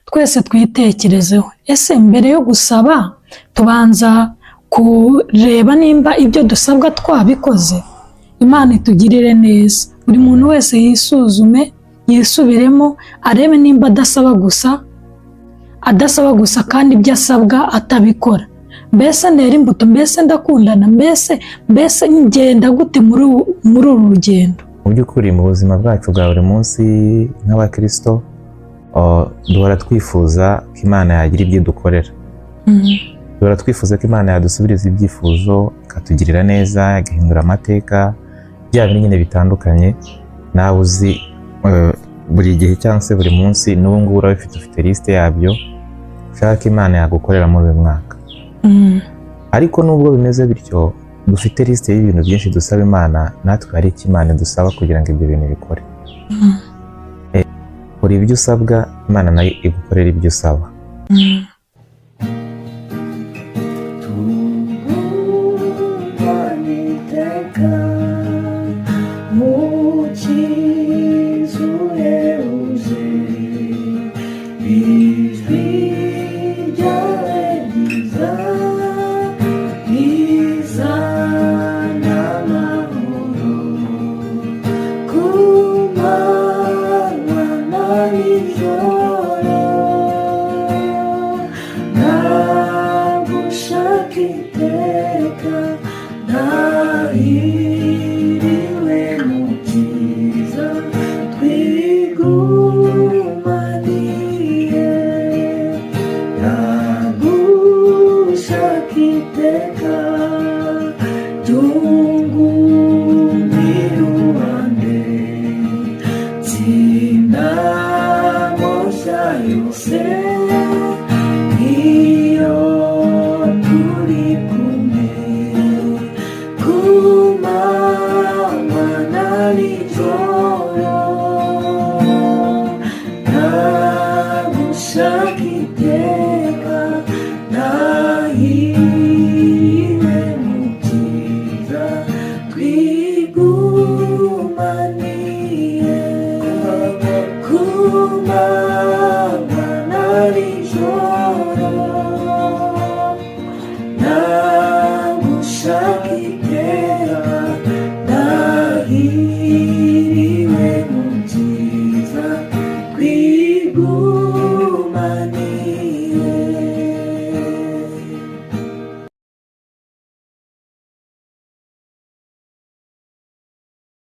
twese twitekerezeho. Ese mbere yo gusaba tubanza kureba nimba ibyo dusabwa twabikoze? Imana itugirire neza. Buri muntu wese yisuzume, yisubiremo, arebe nimba adasaba gusa kandi ibyo asabwa atabikora. Mbese ntera imbuto, mbese ndakundana, mbese ngenda gute muri uru rugendo? Mu by'ukuri mu buzima bwacu bwa buri munsi nk'abakristo duhora twifuza ko Imana yagira ibyo dukorera. Duhora twifuza ko Imana yadusubiriza ibyifuzo, ikatugirira neza, igahindura amateka, bya bintu nyine bitandukanye. Nawe uzi buri gihe cyangwa se buri munsi n'ubu ngubu ufite lisite yabyo ushaka Imana yagukorera muri uyu mwaka. Ariko nubwo bimeze bityo, dufite lisite y'ibintu byinshi dusaba Imana, natwe hari icyo Imana dusaba kugira ngo ibyo bintu bikore. Kora ibyo usabwa, Imana nayo igukorera ibyo usaba.